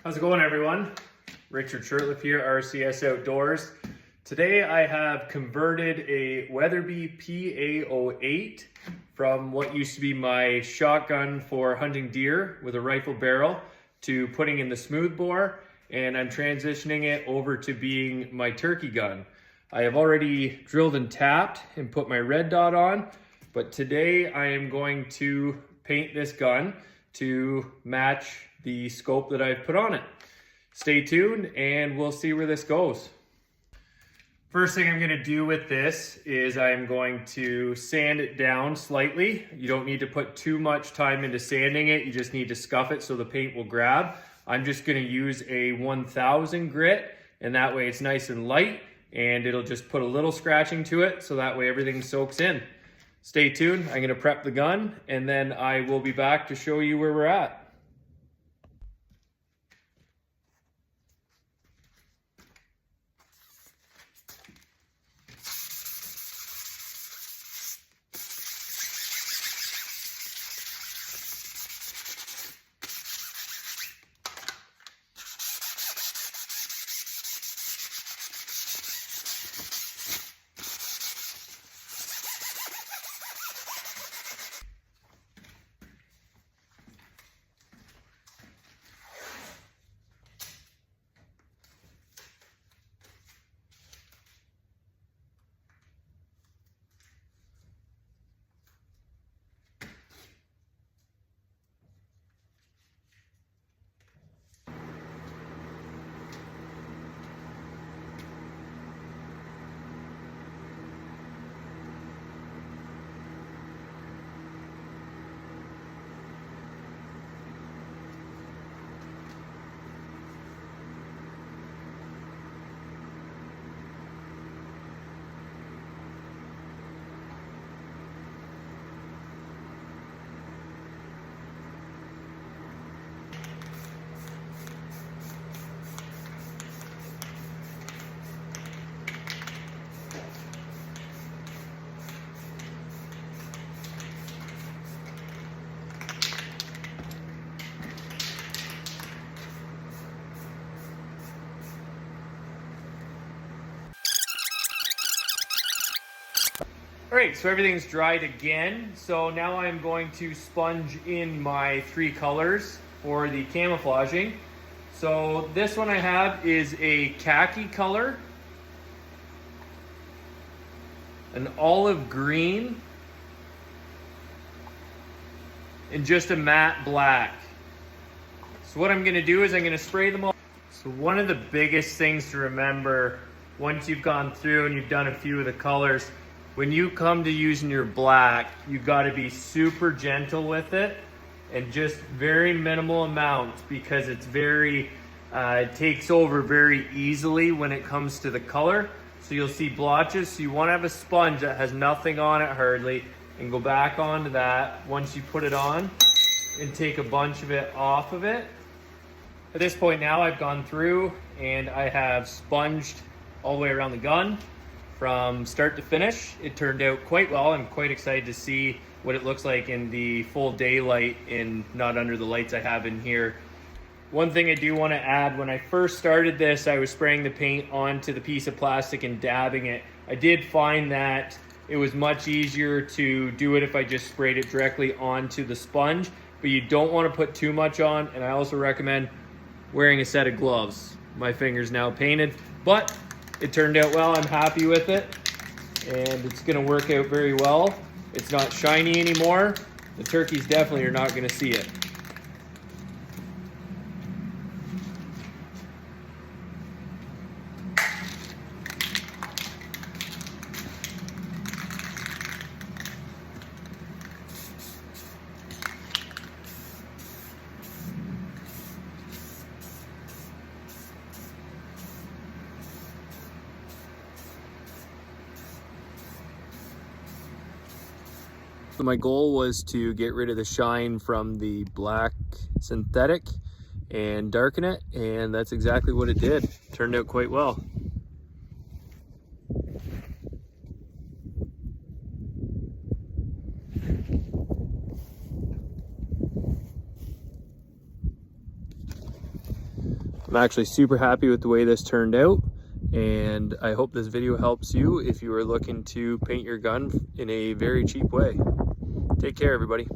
How's it going, everyone? Richard Shirtliff here, RCS Outdoors. Today I have converted a Weatherby PA08 from what used to be my shotgun for hunting deer with a rifle barrel to putting in the smoothbore, and I'm transitioning it over to being my turkey gun. I have already drilled and tapped and put my red dot on, but today I am going to paint this gun to match the scope that I've put on it. Stay tuned and we'll see where this goes. First thing I'm going to do with this is I'm going to sand it down slightly. You don't need to put too much time into sanding it. You just need to scuff it so the paint will grab. I'm just going to use a 1000 grit, and that way it's nice and light, and it'll just put a little scratching to it so that way everything soaks in. Stay tuned. I'm going to prep the gun and then I will be back to show you where we're at. All right, so everything's dried again. So now I'm going to sponge in my 3 colors for the camouflaging. So this one I have is a khaki color, an olive green, and just a matte black. So what I'm gonna do is I'm gonna spray them all. So one of the biggest things to remember once you've gone through and you've done a few of the colors, when you come to using your black, you've got to be super gentle with it and just very minimal amounts, because it's very, it takes over very easily when it comes to the color. So you'll see blotches. So you want to have a sponge that has nothing on it hardly, and go back onto that once you put it on and take a bunch of it off of it. At this point now I've gone through and I have sponged all the way around the gun. From start to finish, it turned out quite well. I'm quite excited to see what it looks like in the full daylight and not under the lights I have in here. One thing I do want to add, when I first started this, I was spraying the paint onto the piece of plastic and dabbing it. I did find that it was much easier to do it if I just sprayed it directly onto the sponge, but you don't want to put too much on, and I also recommend wearing a set of gloves. My finger's now painted, but it turned out well. I'm happy with it, and it's going to work out very well. It's not shiny anymore. The turkeys definitely are not going to see it. So my goal was to get rid of the shine from the black synthetic and darken it, and that's exactly what it did. Turned out quite well. I'm actually super happy with the way this turned out, and I hope this video helps you if you are looking to paint your gun in a very cheap way. Take care, everybody.